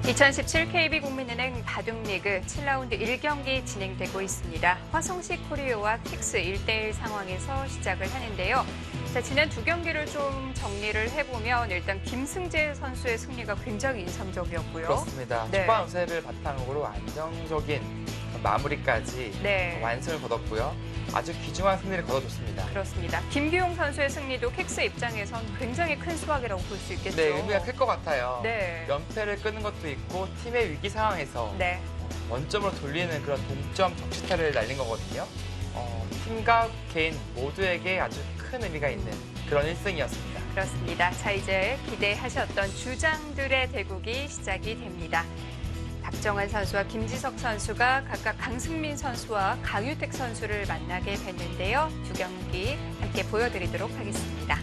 2017 KB국민은행 바둑리그 7라운드 1경기 진행되고 있습니다. 화성시 코리오와 킥스 1대1 상황에서 시작을 하는데요. 자, 지난 두 경기를 좀 정리를 해보면 일단 김승재 선수의 승리가 굉장히 인상적이었고요. 그렇습니다. 네. 초반 우세를 바탕으로 안정적인 마무리까지 네. 완승을 거뒀고요. 아주 귀중한 승리를 거둬줬습니다. 그렇습니다. 김규용 선수의 승리도 킥스 입장에선 굉장히 큰 수확이라고 볼 수 있겠죠. 네, 의미가 클 것 같아요. 네. 연패를 끄는 것도 있고 팀의 위기 상황에서 네. 원점으로 돌리는 그런 동점 적시타를 날린 거거든요. 팀과 개인 모두에게 아주 큰 의미가 있는 그런 1승이었습니다. 그렇습니다. 자, 이제 기대하셨던 주장들의 대국이 시작이 됩니다. 박정환 선수와 김지석 선수가 각각 강승민 선수와 강유택 선수를 만나게 됐는데요. 두 경기 함께 보여드리도록 하겠습니다.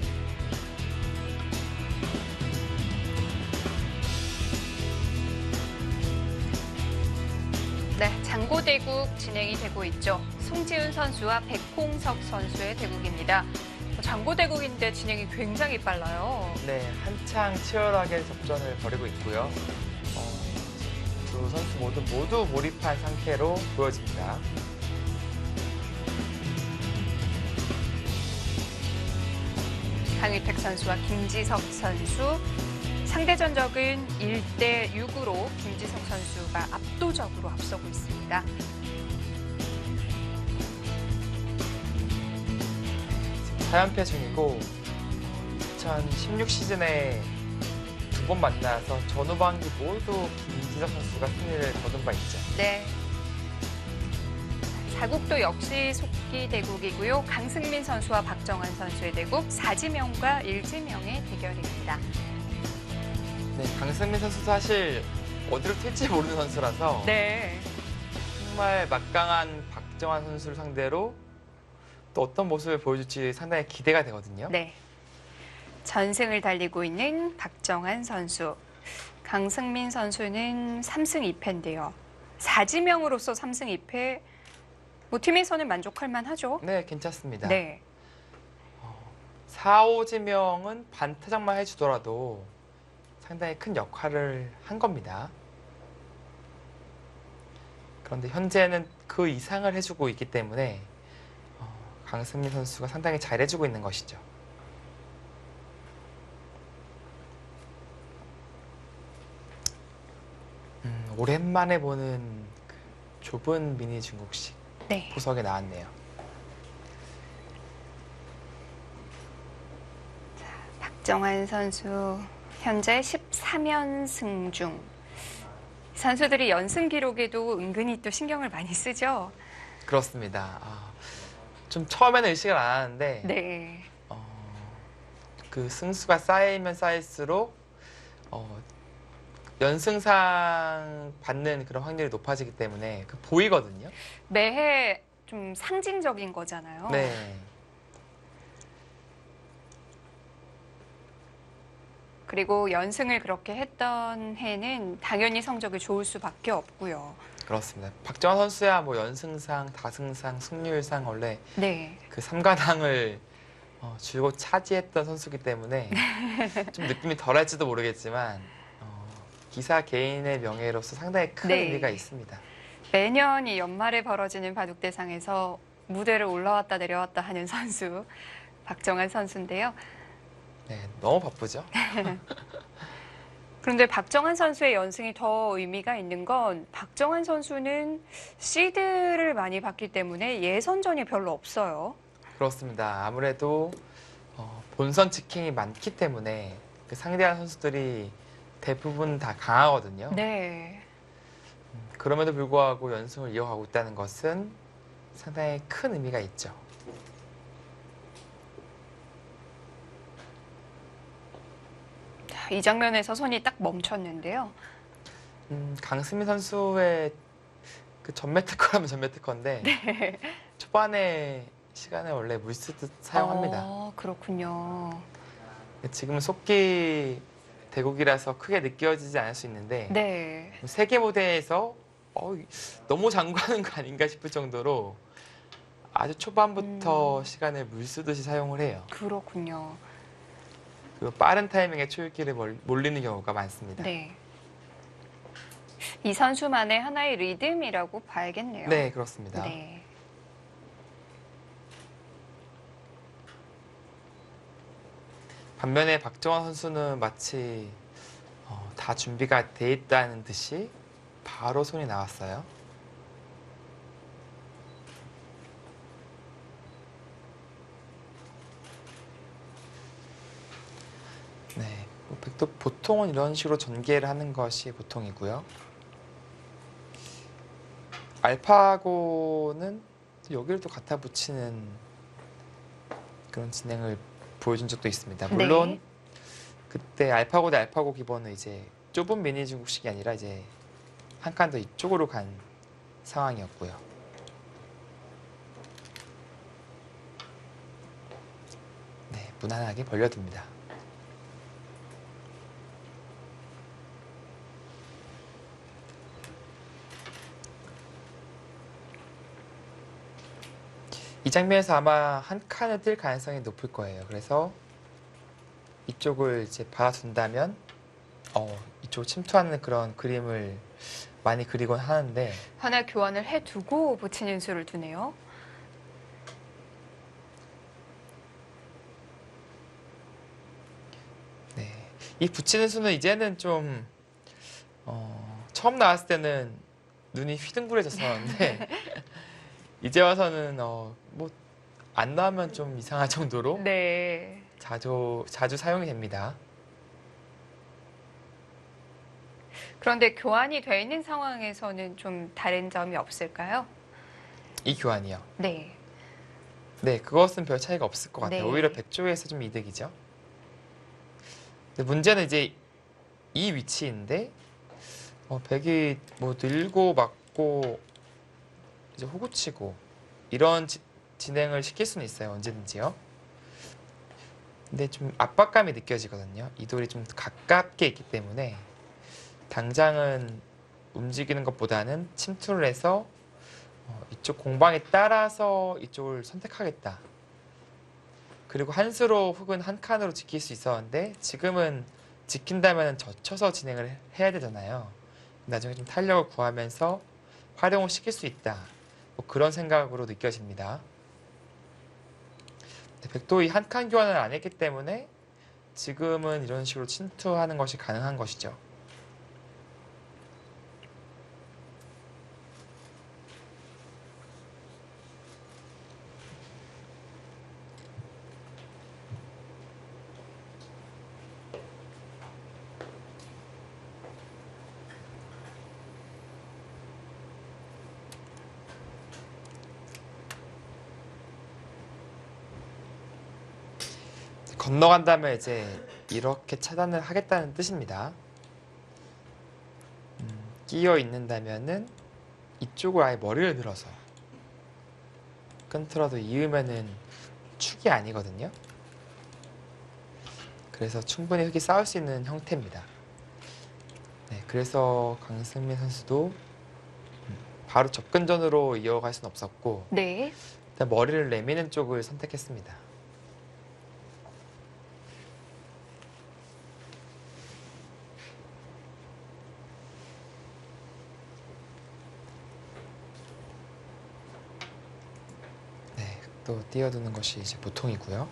네, 장고대국 진행이 되고 있죠. 송지훈 선수와 백홍석 선수의 대국입니다. 장고대국인데 진행이 굉장히 빨라요. 네, 한창 치열하게 접전을 벌이고 있고요. 두 선수 모두 몰입한 상태로 보여집니다. 강유택 선수와 김지석 선수. 상대 전적은 1대 6으로 김지석 선수가 압도적으로 앞서고 있습니다. 4연패 중이고 2016 시즌에 두 번 만나서 전후반기 모두 김지석 선수가 승리를 거둔 바 있죠. 네. 사국도 역시 속기 대국이고요. 강승민 선수와 박정환 선수의 대국, 사지명과 일지명의 대결입니다. 네, 강승민 선수도 사실 어디로 튈지 모르는 선수라서 네. 정말 막강한 박정환 선수를 상대로 또 어떤 모습을 보여줄지 상당히 기대가 되거든요. 네. 전승을 달리고 있는 박정환 선수. 강승민 선수는 3승 2패인데요. 사지명으로서 3승 2패, 뭐 팀에서는 만족할 만하죠? 네, 괜찮습니다. 네. 4, 5지명은 반타작만 해주더라도 상당히 큰 역할을 한 겁니다. 그런데 현재는 그 이상을 해주고 있기 때문에 강승민 선수가 상당히 잘해주고 있는 것이죠. 오랜만에 보는 그 좁은 미니 중국식 네. 보석이 나왔네요. 박정환 선수 현재 13연승 중. 선수들이 연승 기록에도 은근히 또 신경을 많이 쓰죠. 그렇습니다. 좀 처음에는 의식을 안 하는데 네. 그 승수가 쌓이면 쌓일수록 연승상 받는 그런 확률이 높아지기 때문에 보이거든요. 매해 좀 상징적인 거잖아요. 네. 그리고 연승을 그렇게 했던 해는 당연히 성적이 좋을 수밖에 없고요. 그렇습니다. 박정환 선수야 뭐 연승상, 다승상, 승률상 원래 네. 그 3관왕을 줄곧 차지했던 선수이기 때문에 좀 느낌이 덜할지도 모르겠지만 기사 개인의 명예로서 상당히 큰 네. 의미가 있습니다. 매년 이 연말에 벌어지는 바둑대상에서 무대를 올라왔다 내려왔다 하는 선수 박정환 선수인데요. 네, 너무 바쁘죠? 그런데 박정환 선수의 연승이 더 의미가 있는 건 박정환 선수는 시드를 많이 받기 때문에 예선전이 별로 없어요. 그렇습니다. 아무래도 본선 직행이 많기 때문에 그 상대하는 선수들이 대부분 다 강하거든요. 네. 그럼에도 불구하고 연승을 이어가고 있다는 것은 상당히 큰 의미가 있죠. 자, 이 장면에서 손이 딱 멈췄는데요. 강승민 선수의 그 전매 특허라면 전매 특허인데 네. 초반에 시간에 원래 물쓰듯 사용합니다. 그렇군요. 지금은 속기 대국이라서 크게 느껴지지 않을 수 있는데 네. 세계 무대에서 너무 장구하는 거 아닌가 싶을 정도로 아주 초반부터 시간을 물쓰듯이 사용을 해요. 그렇군요. 그 빠른 타이밍에 초읽기를 몰리는 경우가 많습니다. 네. 이 선수만의 하나의 리듬이라고 봐야겠네요. 네, 그렇습니다. 네. 반면에 박정환 선수는 마치 다 준비가 돼 있다는 듯이 바로 손이 나왔어요. 네, 백도 보통은 이런 식으로 전개를 하는 것이 보통이고요. 알파고는 또 여기를 또 갖다 붙이는 그런 진행을 보여준 적도 있습니다. 물론 네. 그때 알파고 대 알파고 기본은 이제 좁은 미니 중국식이 아니라 이제 한 칸 더 이쪽으로 간 상황이었고요. 네, 무난하게 벌려둡니다. 이 장면에서 아마 한 칸을 뜰 가능성이 높을 거예요. 그래서 이쪽을 이제 받아준다면 이쪽 침투하는 그런 그림을 많이 그리곤 하는데 하나 교환을 해두고 붙이는 수를 두네요. 네, 이 붙이는 수는 이제는 좀 처음 나왔을 때는 눈이 휘둥그레졌었는데 이제 와서는 뭐 안 나오면 좀 이상할 정도로 네. 자주 사용이 됩니다. 그런데 교환이 돼 있는 상황에서는 좀 다른 점이 없을까요? 이 교환이요. 네. 네, 그것은 별 차이가 없을 것 같아요. 네. 오히려 백 쪽에서 좀 이득이죠. 근데 문제는 이제 이 위치인데 백이 뭐 늘고 막고 이제 호구치고 이런 진행을 시킬 수는 있어요. 언제든지요. 근데 좀 압박감이 느껴지거든요. 이 돌이 좀 가깝게 있기 때문에 당장은 움직이는 것보다는 침투를 해서 이쪽 공방에 따라서 이쪽을 선택하겠다. 그리고 한 수로 혹은 한 칸으로 지킬 수 있었는데 지금은 지킨다면 젖혀서 진행을 해야 되잖아요. 나중에 좀 탄력을 구하면서 활용을 시킬 수 있다. 뭐 그런 생각으로 느껴집니다. 백도 이 한 칸 교환을 안 했기 때문에 지금은 이런 식으로 침투하는 것이 가능한 것이죠. 건너간다면 이제 이렇게 차단을 하겠다는 뜻입니다. 끼어 있는다면은 이쪽을 아예 머리를 들어서 끊더라도 이으면은 축이 아니거든요. 그래서 충분히 흙이 쌓을 수 있는 형태입니다. 네, 그래서 강승민 선수도 바로 접근전으로 이어갈 수는 없었고 네. 일단 머리를 내미는 쪽을 선택했습니다. 네, 또 띄워두는 것이 이제 보통이고요.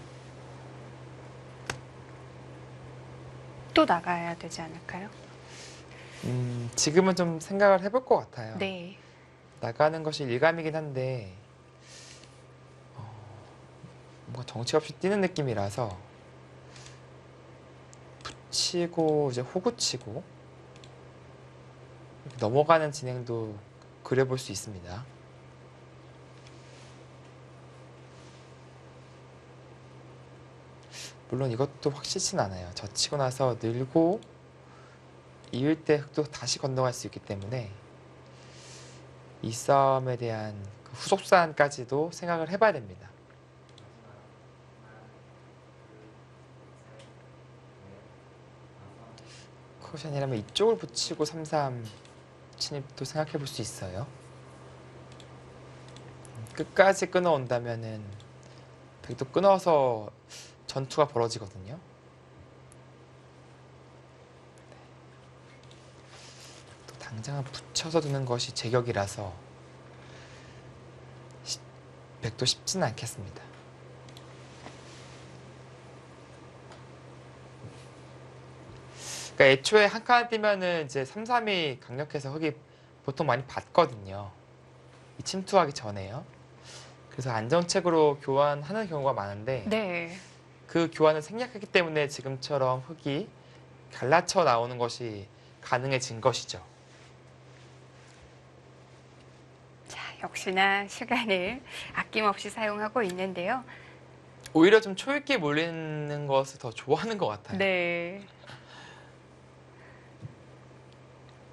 또 나가야 되지 않을까요? 지금은 좀 생각을 해볼 것 같아요. 네. 나가는 것이 일감이긴 한데 뭔가 정치 없이 뛰는 느낌이라서 붙이고 이제 호구치고 이렇게 넘어가는 진행도 그려볼 수 있습니다. 물론 이것도 확실치는 않아요. 젖히고 나서 늘고 이을 때 흙도 다시 건너갈 수 있기 때문에 이 싸움에 대한 그 후속산까지도 생각을 해봐야 됩니다. 쿠션이라면 이쪽을 붙이고 3-3 진입도 생각해 볼 수 있어요. 끝까지 끊어온다면은 백도 끊어서 전투가 벌어지거든요. 또 당장은 붙여서 두는 것이 제격이라서 백도 쉽지는 않겠습니다. 그러니까 애초에 한 칸 뛰면은 이제 3, 3이 강력해서 흙이 보통 많이 받거든요. 이 침투하기 전에요. 그래서 안정책으로 교환하는 경우가 많은데 네. 그 교환을 생략했기 때문에 지금처럼 흙이 갈라쳐 나오는 것이 가능해진 것이죠. 자, 역시나 시간을 아낌없이 사용하고 있는데요. 오히려 좀 초읽기 몰리는 것을 더 좋아하는 것 같아요. 네.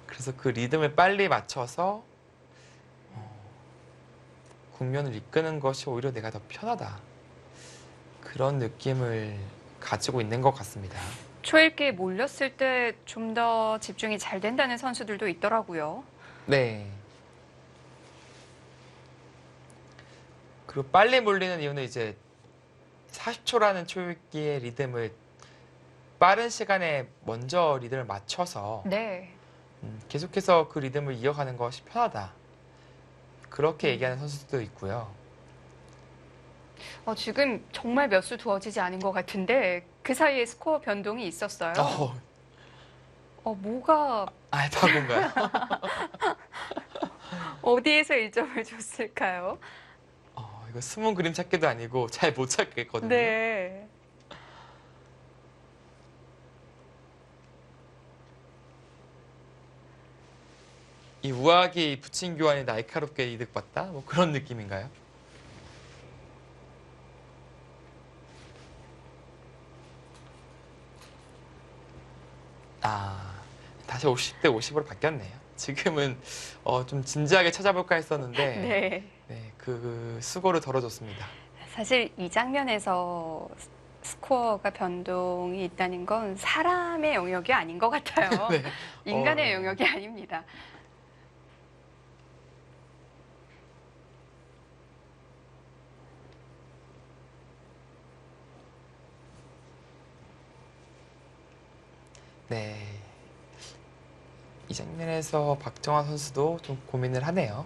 그래서 그 리듬을 빨리 맞춰서 국면을 이끄는 것이 오히려 내가 더 편하다. 그런 느낌을 가지고 있는 것 같습니다. 초읽기에 몰렸을 때 좀 더 집중이 잘 된다는 선수들도 있더라고요. 네. 그리고 빨리 몰리는 이유는 이제 40초라는 초읽기의 리듬을 빠른 시간에 먼저 리듬을 맞춰서 네. 계속해서 그 리듬을 이어가는 것이 편하다. 그렇게 얘기하는 선수들도 있고요. 지금 정말 몇 수 두어지지 않은 것 같은데 그 사이에 스코어 변동이 있었어요. 뭐가 알파고인가요? 어디에서 1점을 줬을까요? 이거 숨은 그림 찾기도 아니고 잘 못 찾겠거든요. 네. 이 우아하게 붙인 교환이 날카롭게 이득봤다? 뭐 그런 느낌인가요? 다시 50대 50으로 바뀌었네요. 지금은 좀 진지하게 찾아볼까 했었는데 네. 그 수고를 덜어줬습니다. 사실 이 장면에서 스코어가 변동이 있다는 건 사람의 영역이 아닌 것 같아요. 네. 인간의 영역이 아닙니다. 네. 이 장면에서 박정환 선수도 좀 고민을 하네요.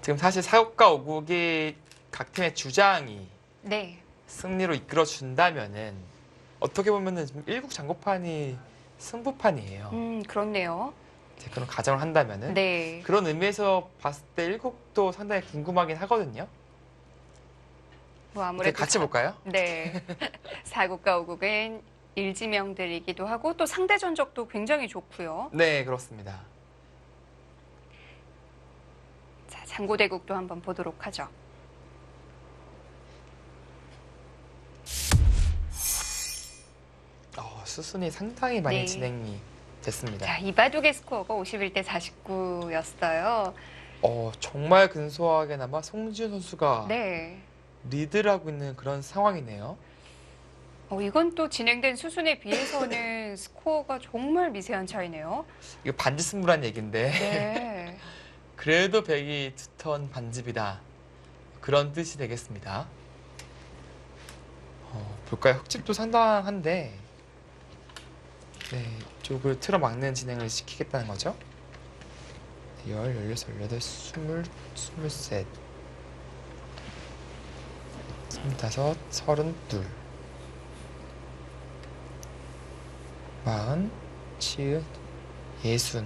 지금 사실 사국과 오국이 각 팀의 주장이 네. 승리로 이끌어 준다면은 어떻게 보면은 지금 일국 장고판이 승부판이에요. 그렇네요. 이제 그런 가정을 한다면은 네. 그런 의미에서 봤을 때 일국도 상당히 궁금하긴 하거든요. 뭐 아무래도 같이 볼까요? 네. 사국과 오국은 일지명들이기도 하고 또 상대 전적도 굉장히 좋고요. 네, 그렇습니다. 자, 장고대국도 한번 보도록 하죠. 수순이 상당히 많이 네. 진행이 됐습니다. 자, 이바둑의 스코어가 51대 49였어요. 정말 근소하게나마 송지훈 선수가 네. 리드를 하고 있는 그런 상황이네요. 이건 또 진행된 수순에 비해서는 스코어가 정말 미세한 차이네요. 이거 반지 승부란 얘기인데 네. 그래도 백이 두턴 반집이다. 그런 뜻이 되겠습니다. 볼까요? 흙집도 상당한데 네, 이쪽을 틀어막는 진행을 시키겠다는 거죠. 16, 18, 20, 23, 35, 32, 40, 70, 60,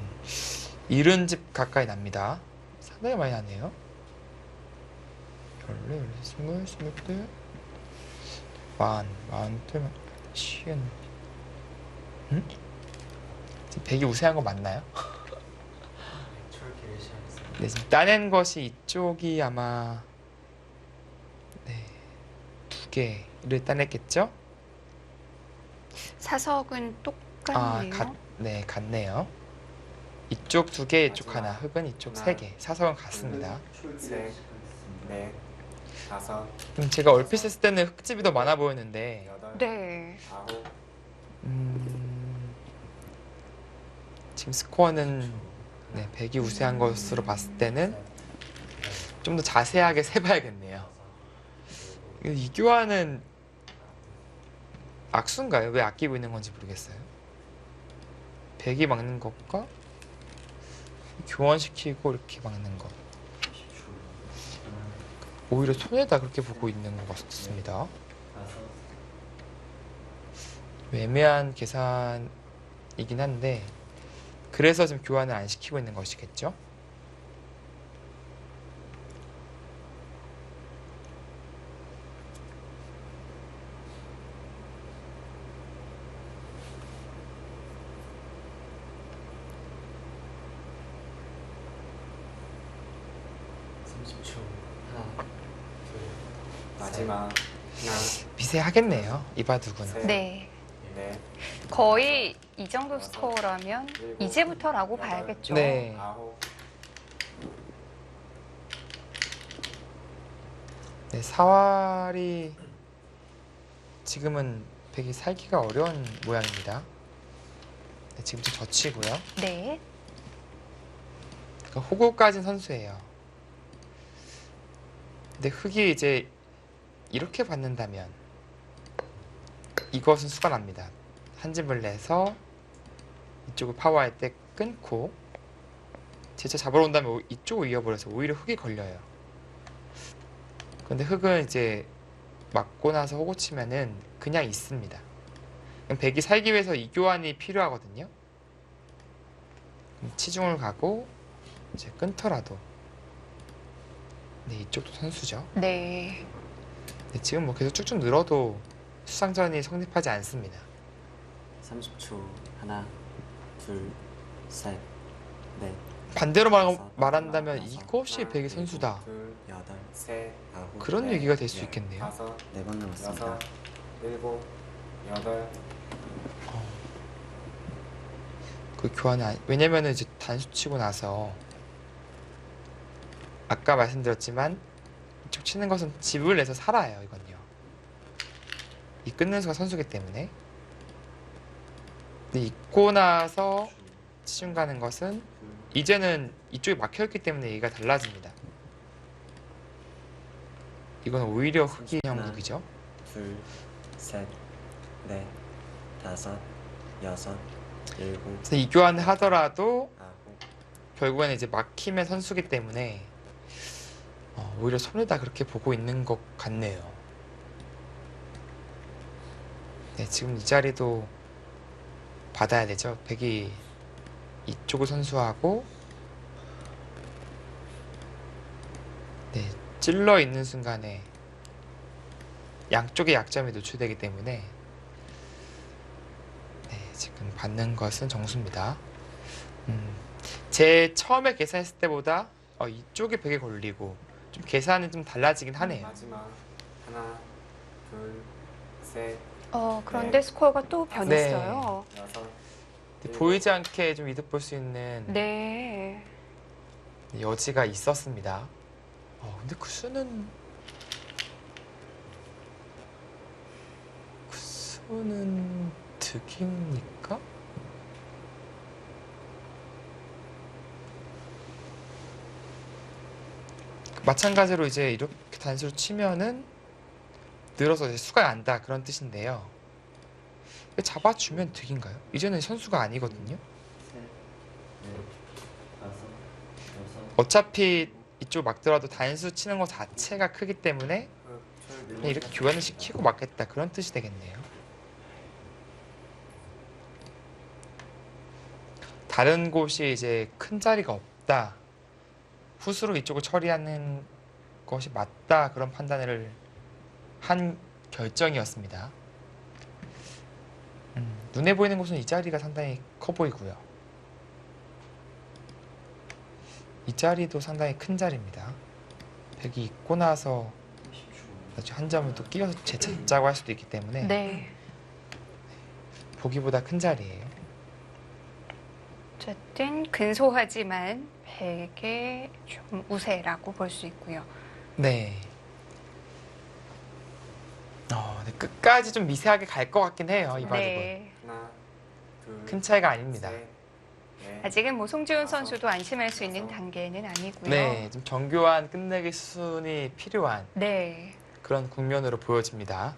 70집 가까이 납니다. 상당히 많이 나네요. 14, 20, 22, 42, 50, 지금 100이 우세한 거 맞나요? 네, 지금 따낸 것이 이쪽이 아마 네, 2개를 따냈겠죠? 사석은 똑같네요. 네, 같네요. 이쪽 2개, 이쪽 하나, 흙은 이쪽 3개. 사석은 같습니다. 셋, 넷, 다섯, 그럼 제가 얼핏 했을 때는 흙집이 더 많아 보였는데 여덟, 네. 아홉, 지금 스코어는 네, 100이 우세한 것으로 봤을 때는 좀 더 자세하게 세봐야겠네요. 이 교환은 악수인가요? 왜 아끼고 있는 건지 모르겠어요. 백이 막는 것과 교환시키고 이렇게 막는 것. 오히려 손에다 그렇게 보고 있는 것 같습니다. 애매한 계산이긴 한데 그래서 지금 교환을 안 시키고 있는 것이겠죠? 마지막 하나, 미세하겠네요. 이 바둑은. 셋, 네. 넷, 거의 이 정도 스코어라면 일곱, 이제부터라고 여덟, 봐야겠죠. 네. 아홉, 네, 사활이 지금은 백이 살기가 어려운 모양입니다. 네, 지금 좀 젖히고요. 네. 그러니까 호구 까진 선수예요. 근데 흑이 이제 이렇게 받는다면 이것은 수가 납니다. 한 집을 내서 이쪽을 파워할 때 끊고 제차 잡으러 온다면 이쪽을 이어버려서 오히려 흑이 걸려요. 근데 흑은 이제 맞고 나서 호구 치면은 그냥 있습니다. 그럼 백이 살기 위해서 이 교환이 필요하거든요. 그럼 치중을 가고 이제 끊더라도 네, 이쪽도 선수죠. 네. 네, 지금 뭐 계속 쭉쭉 늘어도 수상전이 성립하지 않습니다. 30초. 하나, 둘, 셋, 넷, 반대로 말한다면 이것이 하나, 백의 선수다. 둘, 여덟, 셋, 아홉, 그런 네, 얘기가 될 수 열, 있겠네요. 다섯, 네 번 남았습니다. 여섯, 일곱, 여덟, 그 교환은 왜냐면은 이제 단수 치고 나서 아까 말씀드렸지만 이쪽 치는 것은 집을 내서 살아요. 이건요. 이 끊는 수가 선수기 때문에. 근데 잊고 나서 치중 가는 것은 이제는 이쪽이 막혀있기 때문에 얘기가 달라집니다. 이건 오히려 흑이 형국이죠. 둘, 셋, 넷, 다섯, 여섯, 일곱, 그래서 이 교환을 하더라도 아홉, 결국에는 이제 막히면 선수기 때문에 오히려 손에다 그렇게 보고 있는 것 같네요. 네, 지금 이 자리도 받아야 되죠. 백이 이쪽을 선수하고 네, 찔러 있는 순간에 양쪽의 약점이 노출되기 때문에 네, 지금 받는 것은 정수입니다. 제 처음에 계산했을 때보다 이쪽에 백이 걸리고 좀 계산이 좀 달라지긴 하네요. 마지막 하나, 둘, 셋, 그런데 네. 스코어가 또 변했어요. 여섯, 일곱, 보이지 않게 좀 이득 볼 수 있는 네. 여지가 있었습니다. 근데 그 수는 득입니까? 마찬가지로 이제 이렇게 단수로 치면은 늘어서 이제 수가 난다 그런 뜻인데요. 잡아주면 득인가요? 이제는 선수가 아니거든요. 셋, 넷, 다섯, 여섯, 어차피 이쪽 막더라도 단수 치는 것 자체가 크기 때문에 흑, 출, 그냥 이렇게 교환을 시키고 막겠다 그런 뜻이 되겠네요. 다른 곳이 이제 큰 자리가 없다. 붓으로 이쪽을 처리하는 것이 맞다 그런 판단을 한 결정이었습니다. 눈에 보이는 곳은 이 자리가 상당히 커 보이고요. 이 자리도 상당히 큰 자리입니다. 백이 있고 나서 나중에 한 점을 또 끼워서 재찾자고 할 수도 있기 때문에 네. 보기보다 큰 자리예요. 어쨌든 근소하지만 백의 좀 우세라고 볼 수 있고요. 네. 네, 끝까지 좀 미세하게 갈 것 같긴 해요. 이 바둑은. 네. 하나, 둘, 큰 차이가 아닙니다. 셋, 네, 아직은 뭐 송지훈 선수도 안심할 수 있는 단계는 아니고요. 네, 좀 정교한 끝내기 수순이 필요한 네. 그런 국면으로 보여집니다.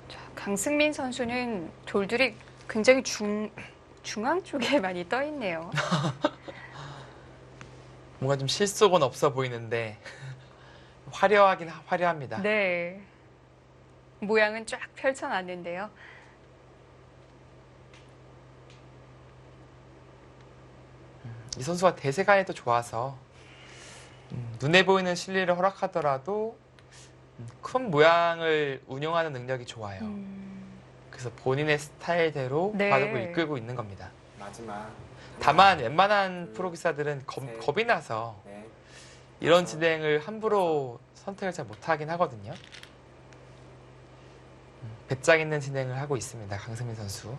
자, 강승민 선수는 돌들이 굉장히 중앙 쪽에 많이 떠 있네요. 뭔가 좀 실속은 없어 보이는데 화려하긴 화려합니다. 네. 모양은 쫙 펼쳐놨는데요. 이 선수가 대세간이 또 좋아서 눈에 보이는 실리를 허락하더라도 큰 모양을 운영하는 능력이 좋아요. 그래서 본인의 스타일대로 네. 바둑을 이끌고 있는 겁니다. 마지막. 다만 웬만한 프로기사들은 겁이 나서 네, 이런 진행을 함부로 선택을 잘 못하긴 하거든요. 배짱 있는 진행을 하고 있습니다. 강승민 선수.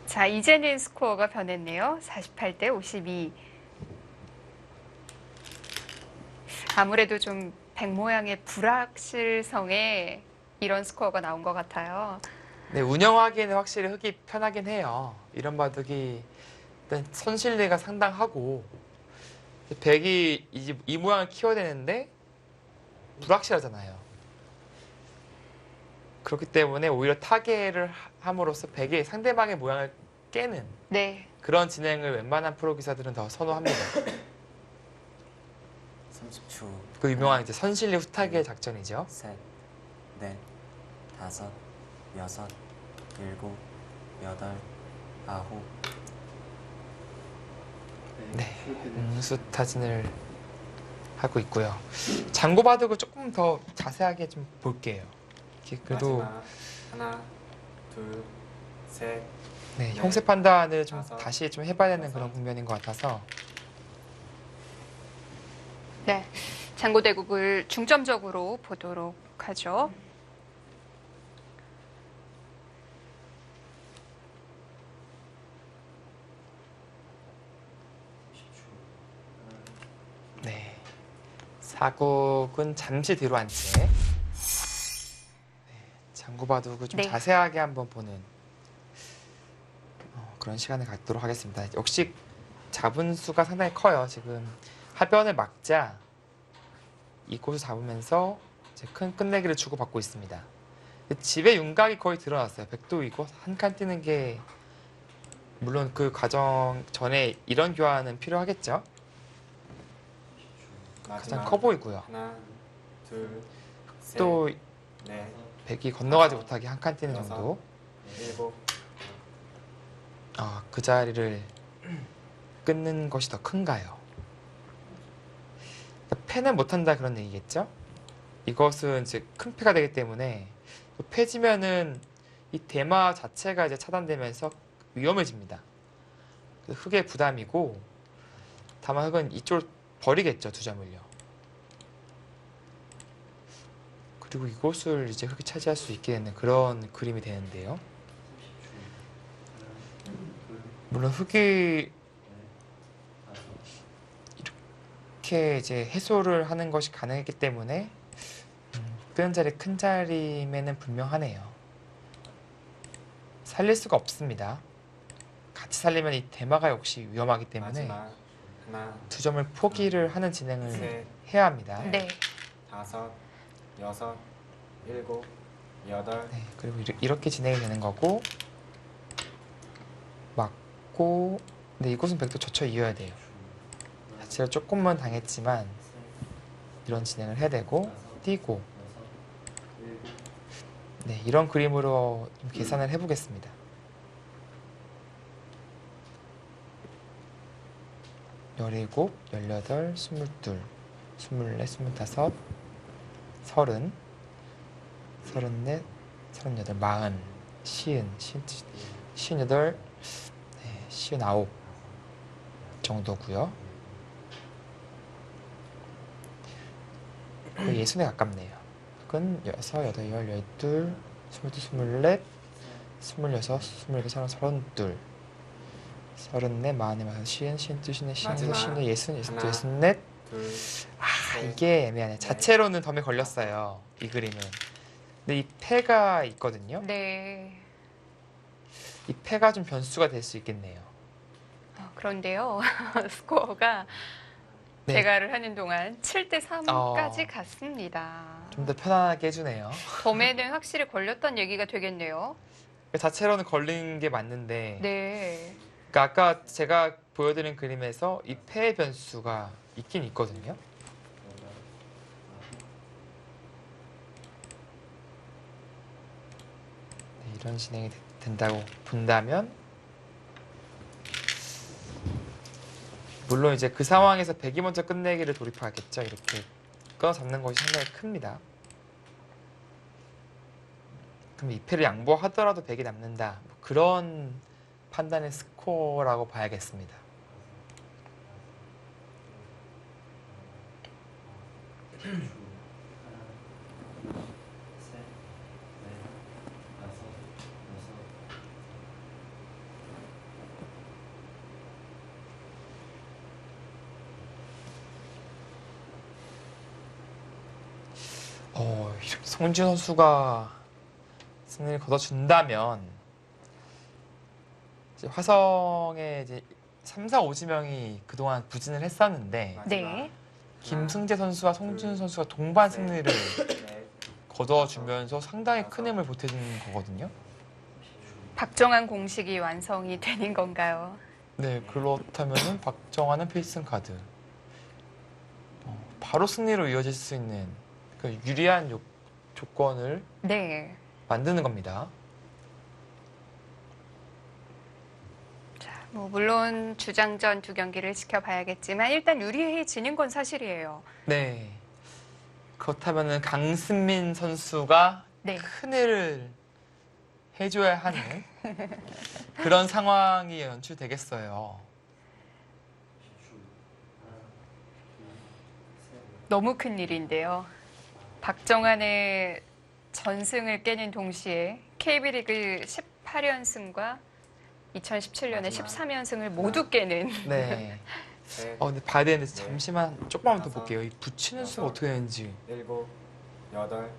자, 이제는 스코어가 변했네요. 48대 52. 아무래도 좀 백 모양의 불확실성에 이런 스코어가 나온 것 같아요. 네, 운영하기에는 확실히 흙이 편하긴 해요. 이런 바둑이 일단 선실리가 상당하고 백이 이 모양을 키워야 되는데 불확실하잖아요. 그렇기 때문에 오히려 타개를 함으로써 백이 상대방의 모양을 깨는 네. 그런 진행을 웬만한 프로기사들은 더 선호합니다. 30초. 그 유명한 이제 선실리 후타개 작전이죠. 셋, 넷, 다섯, 여섯, 일곱, 여덟, 아홉. 네, 응수타진을 하고 있고요. 장고 바둑을 조금 더 자세하게 좀 볼게요. 이렇게 그래도 마지막. 하나, 둘, 셋, 네, 형세 판단을 좀 다섯, 다시 좀 해봐야 되는 그런 여섯. 국면인 것 같아서 네. 장고대국을 중점적으로 보도록 하죠. 네, 사국은 잠시 뒤로 한 채 장고 바둑을 좀 네. 자세하게 한번 보는 그런 시간을 갖도록 하겠습니다. 역시 잡은 수가 상당히 커요. 지금 하변을 막자 이곳을 잡으면서 이제 큰 끝내기를 주고받고 있습니다. 집의 윤곽이 거의 드러났어요. 백도이고 한 칸 뛰는 게 물론 그 과정 전에 이런 교환은 필요하겠죠. 가장 커 보이고요. 하나, 둘, 셋, 또 넷, 백이 건너가지 못하게 한 칸 뛰는 정도. 일곱. 그 자리를 끊는 것이 더 큰가요? 패는 못한다 그런 얘기겠죠? 이것은 이제 큰 패가 되기 때문에 패지면은 이 대마 자체가 이제 차단되면서 위험해집니다. 흙의 부담이고 다만 흙은 이쪽을 버리겠죠, 두 점을요. 그리고 이곳을 이제 흙이 차지할 수 있게 되는 그런 그림이 되는데요. 물론 흙이 이렇게 이제 해소를 하는 것이 가능했기 때문에 뜨는 자리 큰 자리면은 분명하네요. 살릴 수가 없습니다. 같이 살리면 이 대마가 역시 위험하기 때문에 마지막. 하나, 두 점을 포기를 하는 진행을 셋, 해야 합니다. 네. 다섯, 여섯, 일곱, 여덟. 네, 그리고 이렇게 진행이 되는 거고 맞고 근데 이곳은 백도 젖혀 이어야 돼요. 자체가 조금만 당했지만 이런 진행을 해야 되고 뛰고 네, 이런 그림으로 좀 계산을 해보겠습니다. 17, 18, 22, 24, 25, 30, 34, 38, 40, 50, 58, 네, 59 정도고요. 거의 60에 가깝네요. 그건 6, 8, 12, 22, 24, 26, 27, 28, 32, 34, 40, 50, 51, 52, 53, 마지막 54, 60, 62, 하나. 64. 둘, 아, 셋, 이게 애매하네. 자체로는 덤에 걸렸어요. 이 그림은. 근데 이 패가 있거든요. 네. 이 패가 좀 변수가 될 수 있겠네요. 그런데요. 스코어가 네. 대가를 하는 동안 7대 3까지 갔습니다. 좀 더 편안하게 해주네요. 덤에는 확실히 걸렸다는 얘기가 되겠네요. 자체로는 걸린 게 맞는데 네. 그러니까 아까 제가 보여드린 그림에서 이 패의 변수가 있긴 있거든요. 네, 이런 진행이 된다고 본다면 물론 이제 그 상황에서 백이 먼저 끝내기를 돌입하겠죠. 이렇게 끊어잡는 것이 상당히 큽니다. 그럼 이 패를 양보하더라도 백이 남는다. 뭐 그런 판단의 스코어라고 봐야겠습니다. 이렇게 송지효 선수가 승리를 거둬준다면 이제 화성의 이제 3, 4, 5지명이 그동안 부진을 했었는데 마지막. 네. 김승재 선수와 송지효 선수가 동반 승리를 넷, 거둬주면서 상당히 큰 힘을 보태준 거거든요. 박정환 공식이 완성이 되는 건가요? 네, 그렇다면은 박정환은 필승 카드. 바로 승리로 이어질 수 있는 그 유리한 조건을 네. 만드는 겁니다. 자, 뭐 물론 주장전 두 경기를 지켜봐야겠지만 일단 유리해지는 건 사실이에요. 네. 그렇다면은 강승민 선수가 네. 큰 일을 해줘야 하는 그런 상황이 연출되겠어요. 너무 큰 일인데요. 박정환의 전승을 깨는 동시에 KB리그 18연승과 2017년에 마지막. 13연승을 모두 깨는 네. 셋, 근데 봐야 되는데 잠시만 조금만 더 볼게요. 이 붙이는 수가 어떻게 되는지. 일곱, 여덟,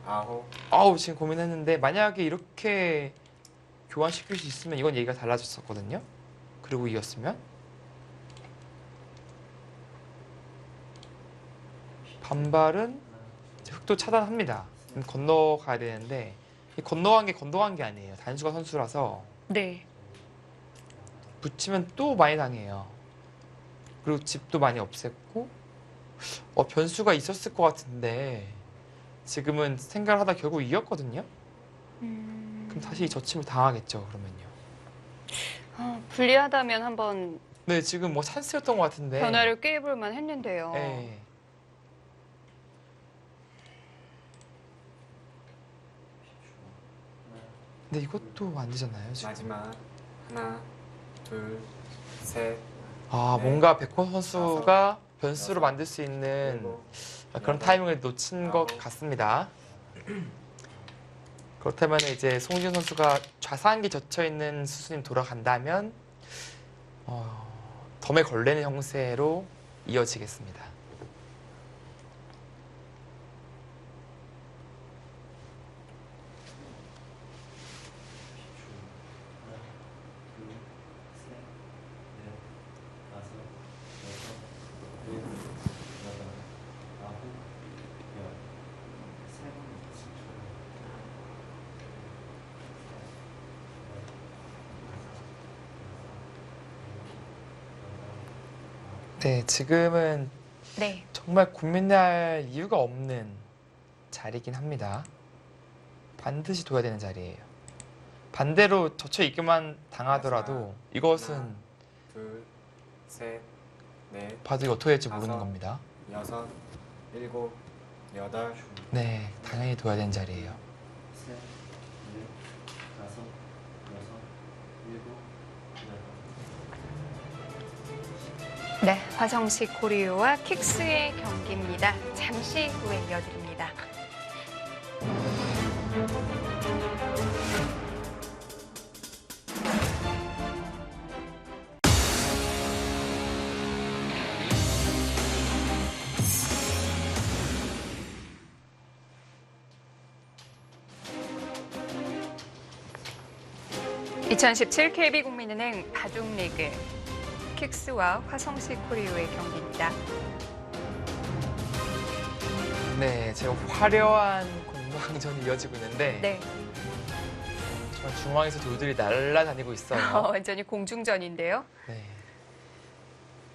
아홉, 지금 고민했는데 만약에 이렇게 교환시킬 수 있으면 이건 얘기가 달라졌었거든요. 그리고 이겼으면 반발은 이제 흑도 차단합니다. 건너가야 되는데 이 건너간 게 아니에요. 단수가 선수라서 네. 붙이면 또 많이 당해요. 그리고 집도 많이 없앴고 변수가 있었을 것 같은데 지금은 생각을 하다 결국 이겼거든요. 그럼 다시 이 저침을 당하겠죠. 그러면요. 불리하다면 한번 네, 지금 뭐 찬스였던 것 같은데. 변화를 꾀해볼 만 했는데요. 네. 근데 이것도 안 되잖아요. 지금. 마지막 하나, 둘, 셋, 네. 뭔가 백호 선수가 변수를 여섯, 만들 수 있는 일곱, 그런 여덟, 타이밍을 놓친 것 아홉. 같습니다. 그렇다면 이제 송지효 선수가 좌상기 젖혀 있는 수순이 돌아간다면 덤에 걸리는 형세로 이어지겠습니다. 네, 지금은 네. 정말 고민할 이유가 없는 자리긴 합니다. 반드시 둬야 되는 자리예요. 반대로 젖혀 있기만 당하더라도 이것은 하나, 둘, 셋, 넷, 봐도 이거 어떻게 될지 모르는 다섯. 겁니다. 여섯, 일곱, 여덟, 네, 당연히 둬야 되는 자리예요. 셋, 넷, 다섯, 여섯, 일곱, 여덟. 네, 화성식 코리오와 킥스의 경기입니다. 잠시 후에 이어드립니다. 2017 KB국민은행 바둑리그 킥스와 화성시 코리오의 경기입니다. 네, 지금 화려한 공방전이 이어지고 있는데 네, 정말 중앙에서 돌들이 날아다니고 있어요. 완전히 공중전인데요. 네.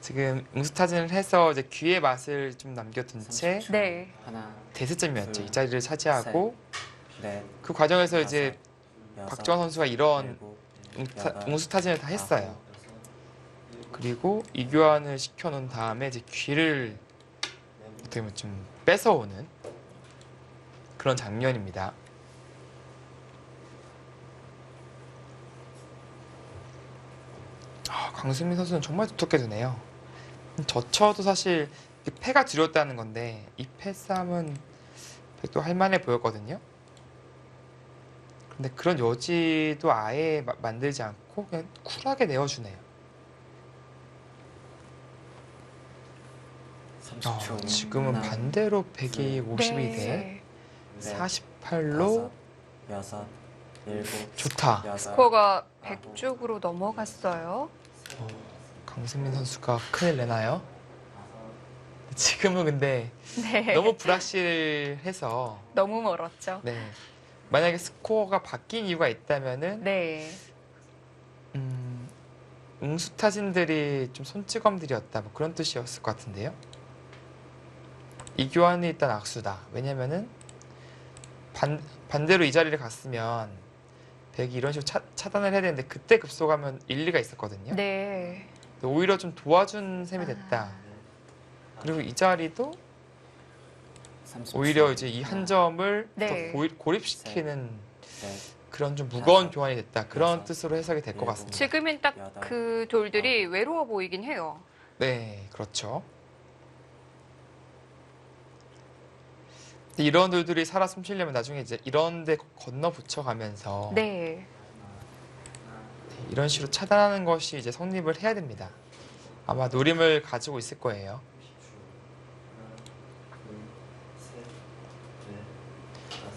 지금 응수타진을 해서 이제 귀의 맛을 좀 남겨둔 채 네, 하나, 대세점이었죠. 이 자리를 차지하고 넷, 그 과정에서 이제 여섯, 박정환 선수가 이런 일곱, 응수타진을 다 했어요. 그리고 이교환을 시켜놓은 다음에 이제 귀를 어떻게 보면 좀 뺏어오는 그런 장면입니다. 강수민 선수는 정말 두텁게 두네요. 저쳐도 사실 패가 두렵다는 건데 이 패싸움은 또 할만해 보였거든요. 근데 그런 여지도 아예 만들지 않고 그냥 쿨하게 내어주네요. 30초. 지금은 하나, 반대로 100이 52 대 네. 48로 여섯, 일곱, 좋다. 여덟, 스코어가 100쪽으로 넘어갔어요. 강승민 선수가 큰일 내나요? 지금은 근데 네, 너무 불확실해서 너무 멀었죠. 네. 만약에 스코어가 바뀐 이유가 있다면은 네, 응수타진들이 좀 손찌검들이었다 뭐 그런 뜻이었을 것 같은데요. 이교환이 일단 악수다. 왜냐면은 반대로 이 자리를 갔으면 백이 이런 식으로 차단을 해야 되는데 그때 급속하면 일리가 있었거든요. 네, 오히려 좀 도와준 셈이 됐다. 그리고 이 자리도 30초. 오히려 이제 이 한 점을 네. 더 고립시키는 넷, 그런 좀 무거운 다섯, 교환이 됐다. 그런 여섯, 뜻으로 해석이 될 것 일곱, 같습니다. 지금은 딱 그 돌들이 외로워 보이긴 해요. 네, 그렇죠. 근데 이런 돌들이 살아 숨쉬려면 나중에 이제 이런 데 건너 붙여가면서 네, 이런 식으로 차단하는 것이 이제 성립을 해야 됩니다. 아마 노림을 가지고 있을 거예요.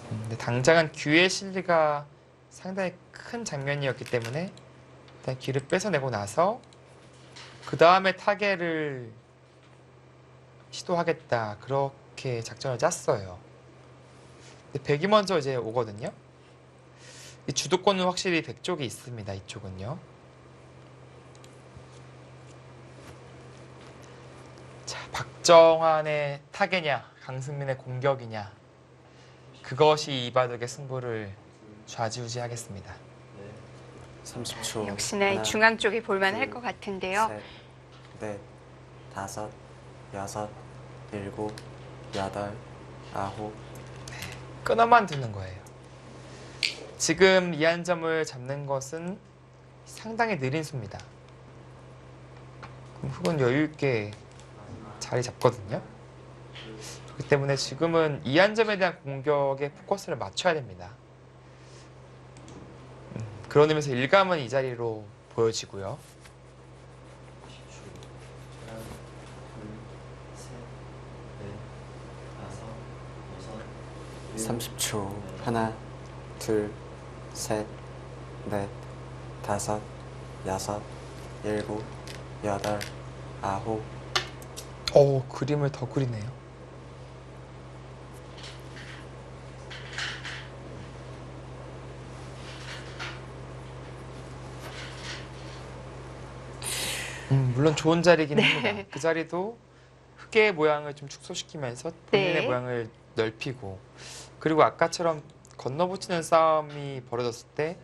근데 당장은 귀의 실리가 상당히 큰 장면이었기 때문에 일단 귀를 뺏어내고 나서 그 다음에 타겟을 시도하겠다 그렇게 작전을 짰어요. 근데 백이 먼저 이제 오거든요. 이 주도권은 확실히 백 쪽이 있습니다. 이쪽은요. 자, 박정환의 타겟이냐 강승민의 공격이냐 그것이 이 바둑의 승부를 좌지우지하겠습니다. 30초. 역시나 이 하나, 중앙 쪽이 볼만할 둘, 것 같은데요. 셋, 넷, 다섯, 여섯, 일곱, 여덟, 아홉. 끊어만 두는 거예요. 지금 이 한 점을 잡는 것은 상당히 느린 수입니다. 그럼 흑은 여유 있게 자리 잡거든요. 그렇기 때문에 지금은 이 한 점에 대한 공격에 포커스를 맞춰야 됩니다. 그런 의미에서 일감은 이 자리로 보여지고요. 30초. 하나, 둘, 셋, 넷, 다섯, 여섯, 일곱, 여덟, 아홉. 그림을 더 그리네요. 물론 좋은 자리긴 네. 합니다. 그 자리도 흑의 모양을 좀 축소시키면서 본인의 네. 모양을 넓히고 그리고 아까처럼 건너붙이는 싸움이 벌어졌을 때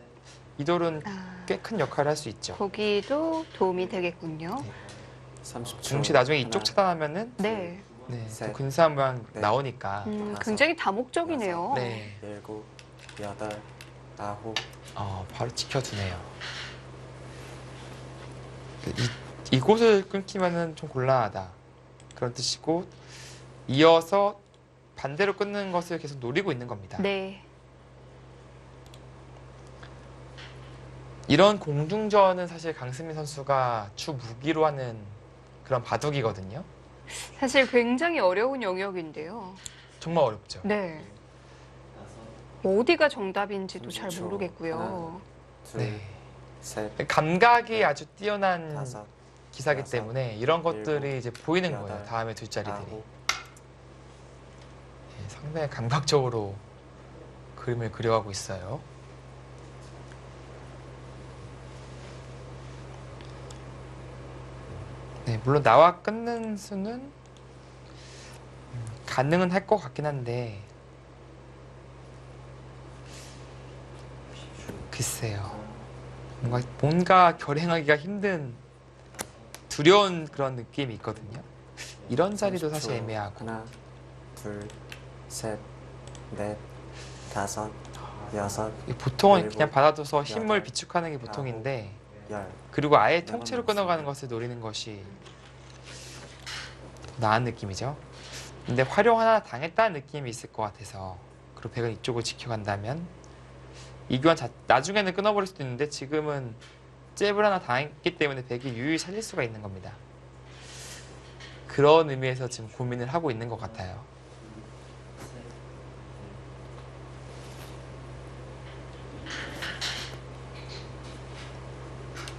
이 돌은 아, 꽤 큰 역할을 할 수 있죠. 거기도 도움이 되겠군요. 네. 30초. 혹시 나중에 이쪽 하나, 차단하면은 네, 네, 또 셋, 근사한 모양 넷, 나오니까 굉장히 다목적이네요. 네, 일곱, 여덟, 아홉. 바로 지켜주네요. 이곳을 끊기면은 좀 곤란하다 그런 뜻이고 이어서 반대로 끊는 것을 계속 노리고 있는 겁니다. 네, 이런 공중전은 사실 강승민 선수가 주 무기로 하는 그런 바둑이거든요. 사실 굉장히 어려운 영역인데요. 정말 어렵죠. 네, 어디가 정답인지도 잘 30초. 모르겠고요. 둘, 네. 셋, 감각이 아주 뛰어난 다섯, 기사기 여섯, 때문에 이런 것들이 일곱, 이제 보이는 여덟, 거예요. 다음에 두 자리들이. 아홉, 예, 상당히 감각적으로 그림을 그려가고 있어요. 네, 물론 나와 끊는 수는 가능은 할 것 같긴 한데 글쎄요. 뭔가 결행하기가 힘든 두려운 그런 느낌이 있거든요. 이런 자리도 사실 30초. 애매하고. 하나, 둘, 셋, 넷, 다섯, 여섯, 보통은 일곱, 그냥 받아둬서 힘을 여덟, 비축하는 게 보통인데 열. 그리고 아예 네 통째로 번 끊어가는 남았습니다. 것을 노리는 것이 나은 느낌이죠. 근데 활용 하나 당했다는 느낌이 있을 것 같아서 그리고 백은 이쪽을 지켜간다면 이 교환 나중에는 끊어버릴 수도 있는데 지금은 잽을 하나 당했기 때문에 백이 유유히 살릴 수가 있는 겁니다. 그런 의미에서 지금 고민을 하고 있는 것 같아요.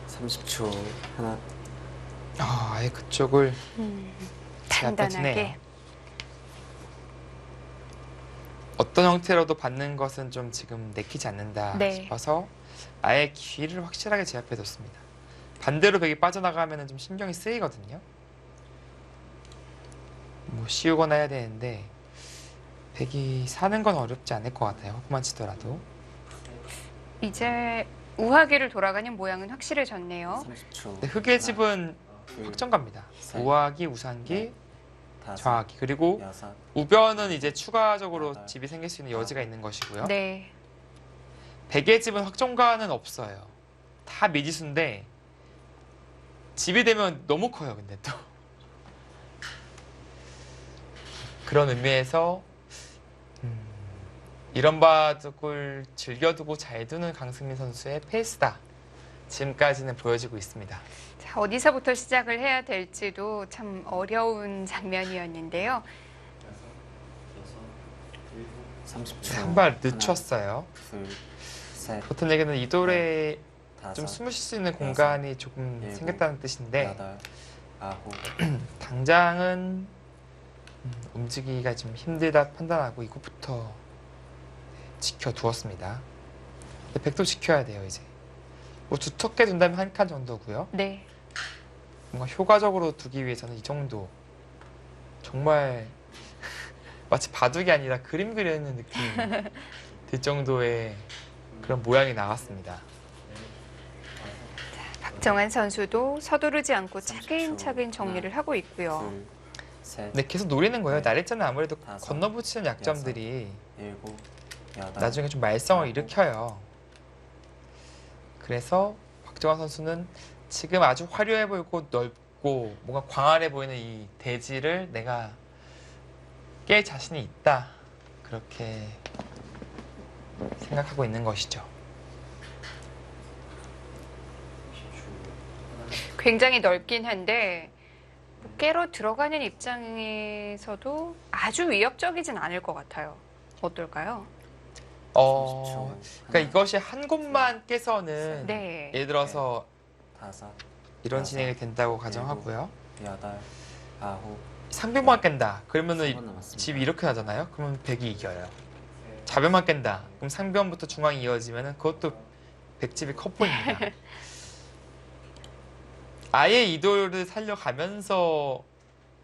셋, 30초. 하나, 아예 그쪽을 단단하게. 펴지네요. 어떤 형태로도 받는 것은 좀 지금 내키지 않는다 네. 싶어서 아예 귀를 확실하게 제압해뒀습니다. 반대로 백이 빠져나가면 좀 신경이 쓰이거든요. 뭐 씌우거나 해야 되는데 백이 사는 건 어렵지 않을 것 같아요. 호구만 치더라도. 이제 우하기를 돌아가는 모양은 확실해졌네요. 30초. 근데 흑의 집은 둘, 확정 갑니다. 셋, 우하기, 우상기, 다섯, 좌하기. 그리고 여섯, 우변은 이제 추가적으로 여덟, 집이 생길 수 있는 여지가 있는 것이고요. 네. 백의 집은 확정가는 없어요. 다 미지수인데 집이 되면 너무 커요. 근데 또 그런 의미에서 이런 바둑을 즐겨두고 잘 두는 강승민 선수의 페이스다. 지금까지는 보여지고 있습니다. 자, 어디서부터 시작을 해야 될지도 참 어려운 장면이었는데요. 30초. 한 발 하나, 늦췄어요. 둘, 셋, 보통 얘기는 이 돌에 다섯, 좀 숨을 쉴 수 있는 공간이 조금 일곱, 생겼다는 뜻인데 여덟, 아홉, 당장은 움직이기가 좀 힘들다 판단하고 이곳부터 지켜두었습니다. 근데 백도 지켜야 돼요 이제. 뭐 두텁게 둔다면 한 칸 정도고요. 네. 뭔가 효과적으로 두기 위해서는 이 정도. 정말 마치 바둑이 아니라 그림 그리는 느낌이 들 정도의 그런 모양이 나왔습니다. 박정환 선수도 서두르지 않고 차근차근 정리를 하고 있고요. 둘, 셋, 근데 계속 노리는 거예요. 나래자는 아무래도 다섯, 건너붙이는 약점들이 일곱, 여덟, 나중에 좀 말썽을 일으켜요. 그래서 박정환 선수는 지금 아주 화려해 보이고 넓고 뭔가 광활해 보이는 이 대지를 내가 깰 자신이 있다. 그렇게 생각하고 있는 것이죠. 굉장히 넓긴 한데 깨로 들어가는 입장에서도 아주 위협적이진 않을 것 같아요. 어떨까요? 30초. 그러니까 이것이 한 곳만 깨서는 네. 예를 들어서 다섯, 이런 여섯, 진행이 된다고 가정하고요. 여덟, 아홉, 상병만 깬다. 그러면은 3분 남았습니다. 집이 이렇게 나잖아요. 그러면 백이 이겨요. 좌변만 깬다. 그럼 상변부터 중앙이 이어지면은 그것도 백집이 커 보입니다. 아예 이도를 살려가면서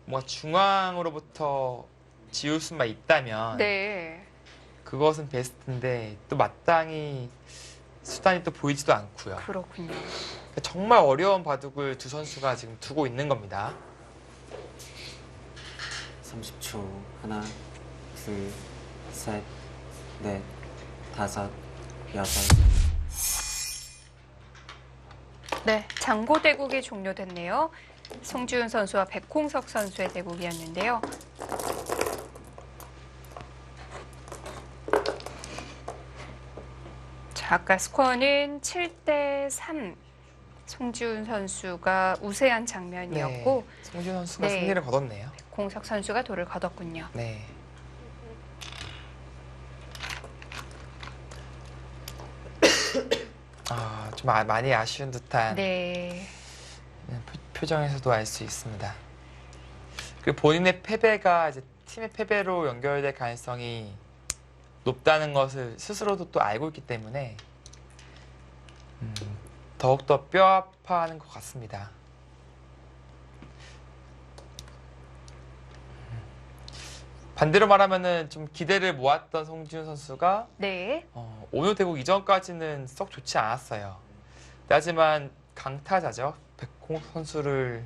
뭔가 중앙으로부터 지울 수만 있다면 네. 그것은 베스트인데 또 마땅히 수단이 또 보이지도 않고요. 그렇군요. 그러니까 정말 어려운 바둑을 두 선수가 지금 두고 있는 겁니다. 30초. 하나, 둘, 셋, 넷, 다섯, 여섯. 네, 장고 대국이 종료됐네요. 송지훈 선수와 백홍석 선수의 대국이었는데요. 자, 아까 스코어는 7대3. 송지훈 선수가 우세한 장면이었고 송지훈 선수가 네. 승리를 거뒀네요. 공석 선수가 돌을 거뒀군요. 네. 좀 많이 아쉬운 듯한 네. 표정에서도 알 수 있습니다. 그리고 본인의 패배가 이제 팀의 패배로 연결될 가능성이 높다는 것을 스스로도 또 알고 있기 때문에 더욱더 뼈아파하는 것 같습니다. 반대로 말하면은 좀 기대를 모았던 송지훈 선수가 네. 오늘 대국 이전까지는 썩 좋지 않았어요. 하지만 강타자죠. 백홍 선수를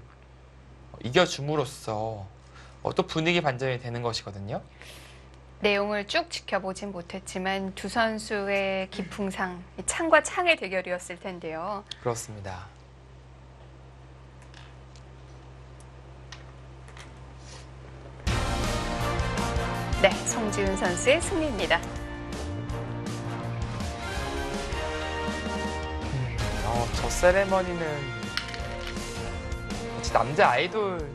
이겨줌으로써 또 분위기 반전이 되는 것이거든요. 내용을 쭉 지켜보진 못했지만 두 선수의 기풍상, 창과 창의 대결이었을 텐데요. 그렇습니다. 네, 송지훈 선수의 승리입니다. 저 세레머니는 마치 남자 아이돌들이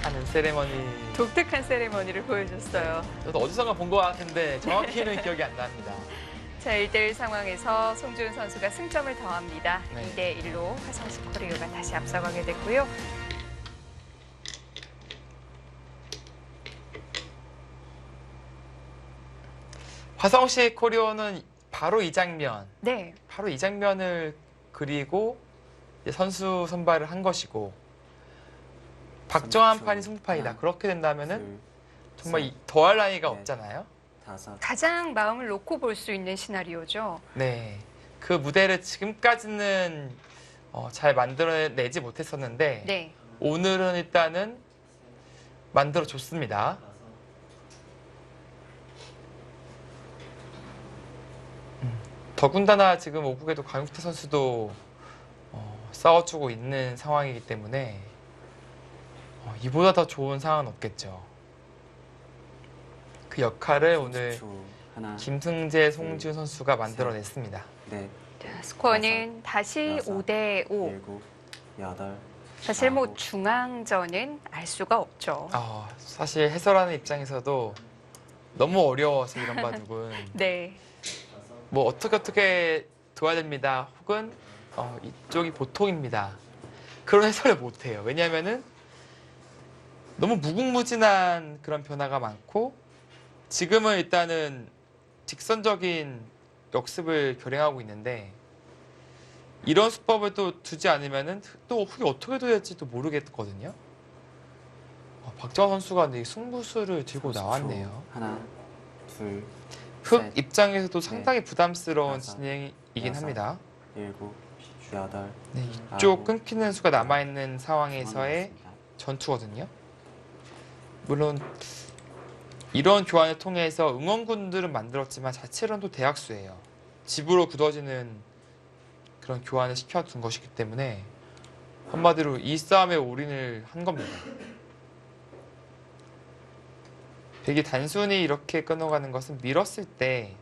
하는 세레머니. 독특한 세레머니를 보여줬어요. 저도 어디선가 본 것 같은데 정확히는 기억이 안 납니다. 자, 1대1 상황에서 송지훈 선수가 승점을 더합니다. 네. 2대1로 화성식 코리오가 다시 앞서가게 됐고요. 화성식 코리오는 바로 이 장면, 네. 바로 이 장면을 그리고 이제 선수 선발을 한 것이고 박정한 30초. 판이 승부판이다. 하나, 그렇게 된다면은 둘, 정말 셋, 더할 나위가 넷. 없잖아요. 다섯, 가장 마음을 놓고 볼 수 있는 시나리오죠. 네, 그 무대를 지금까지는 잘 만들어내지 못했었는데 네. 오늘은 일단은 만들어줬습니다. 더군다나 지금 오국에도 강육태 선수도 싸워주고 있는 상황이기 때문에 이보다 더 좋은 상황은 없겠죠. 그 역할을 오늘 30초. 하나, 김승재, 송지훈 선수가 만들어냈습니다. 넷, 자, 스코어는 다시 여섯, 5대5. 일곱, 여덟, 사실 뭐 아홉. 중앙전은 알 수가 없죠. 사실 해설하는 입장에서도 너무 어려워서 이런 바둑은 네. 뭐 어떻게 도와야 됩니다. 혹은 이쪽이 보통입니다. 그런 해설을 못해요. 왜냐하면은 너무 무궁무진한 그런 변화가 많고 지금은 일단은 직선적인 역습을 결행하고 있는데 이런 수법을 또 두지 않으면은 또 훅이 어떻게 될지도 모르겠거든요. 박정환 선수가 근데 이 승부수를 들고 30초. 나왔네요. 하나, 둘, 흑 셋, 입장에서도 상당히 부담스러운 다섯, 진행이긴 여섯. 합니다. 일곱, 여덟, 네, 이쪽 아홉. 끊기는 수가 남아있는 상황에서의 그만하겠습니다. 전투거든요. 물론 이런 교환을 통해서 응원군들은 만들었지만 자체로는 또 대학수예요. 집으로 굳어지는 그런 교환을 시켜둔 것이기 때문에 한마디로 이 싸움에 올인을 한 겁니다. 백이 단순히 이렇게 끊어가는 것은 밀었을 때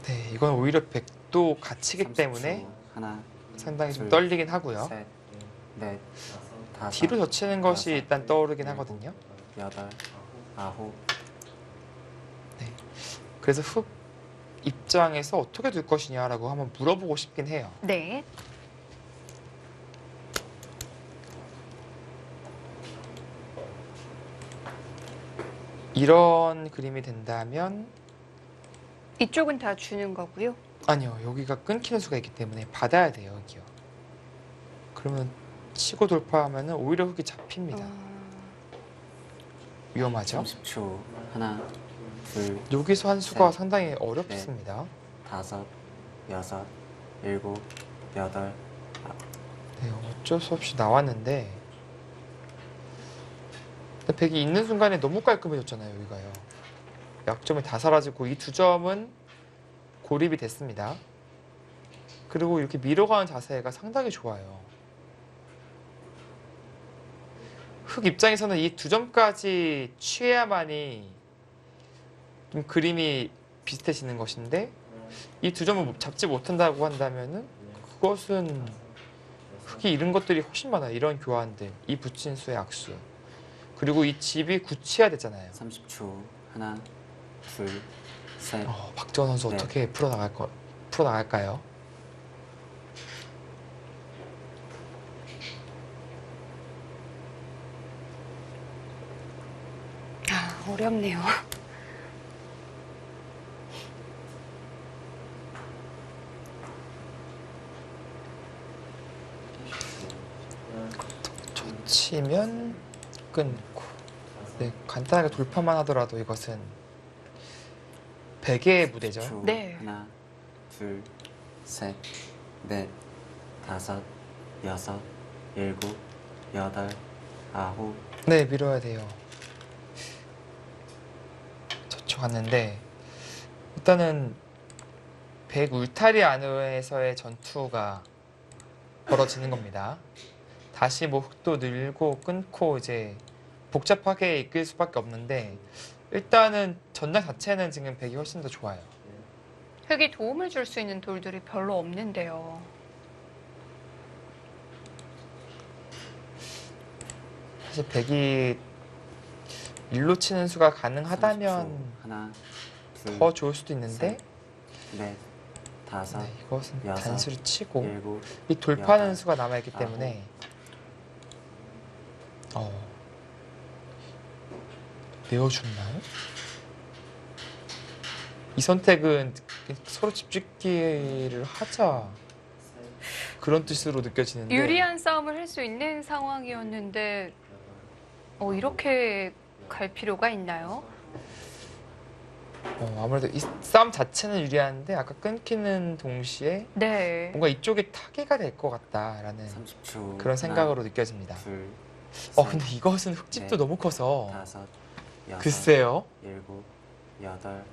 네, 이건 오히려 백도 갇히기 30초. 때문에 하나, 상당히 좀 둘, 떨리긴 하고요. 셋, 넷, 다섯, 뒤로 젖히는 것이 여섯, 일단 떠오르긴 일곱, 하거든요. 여덟, 아홉, 그래서 흑 입장에서 어떻게 둘 것이냐라고 한번 물어보고 싶긴 해요. 네. 이런 그림이 된다면 이쪽은 다 주는 거고요. 아니요, 여기가 끊기는 수가 있기 때문에 받아야 돼요, 여기요. 그러면 치고 돌파하면은 오히려 흑이 잡힙니다. 위험하죠? 30초. 하나, 둘, 여기서 한 수가 셋, 상당히 어렵습니다. 다섯, 여섯, 일곱, 여덟, 네, 어쩔 수 없이 나왔는데 근데 백이 있는 순간에 너무 깔끔해졌잖아요, 여기가요. 약점이 다 사라지고 이 두 점은 고립이 됐습니다. 그리고 이렇게 밀어가는 자세가 상당히 좋아요. 흑 입장에서는 이 두 점까지 취해야만이 좀 그림이 비슷해지는 것인데 이 두 점을 잡지 못한다고 한다면은 그것은 흑이 잃은 것들이 훨씬 많아요. 이런 교환들, 이 붙인 수의 악수. 그리고 이 집이 굳혀야 되잖아요. 30초. 하나, 둘, 셋, 박지원 선수 네. 어떻게 풀어나갈까요? 아, 어렵네요. 치면 끊고. 네, 간단하게 돌파만 하더라도 이것은 100의 무대죠. 초, 네. 하나, 둘, 셋, 넷, 다섯, 여섯, 일곱, 여덟, 아홉, 네, 밀어야 돼요. 저쪽 갔는데 일단은 100 울타리 안에서의 전투가 벌어지는 겁니다. 다시 뭐 흑도 늘고 끊고 이제 복잡하게 이끌 수밖에 없는데 일단은 전장 자체는 지금 100이 훨씬 더 좋아요. 흙이 도움을 줄 수 있는 돌들이 별로 없는데요. 사실 100이 일로 치는 수가 가능하다면 30초. 하나, 둘, 더 좋을 수도 있는데 넷, 다섯, 네, 이것은 여섯, 단수를 치고 일곱, 이 돌파하는 여덟, 수가 남아있기 아홉. 때문에 내어줬나요? 이 선택은 서로 집중기를 하자 그런 뜻으로 느껴지는데 유리한 싸움을 할 수 있는 상황이었는데 이렇게 갈 필요가 있나요? 아무래도 이 싸움 자체는 유리한데 아까 끊기는 동시에 네. 뭔가 이쪽에 타개가 될 것 같다라는 30초. 그런 생각으로 느껴집니다. 둘, 근데 이것은 흙집도 네. 너무 커서 다섯, 여섯, 글쎄요. 일곱, 여덟,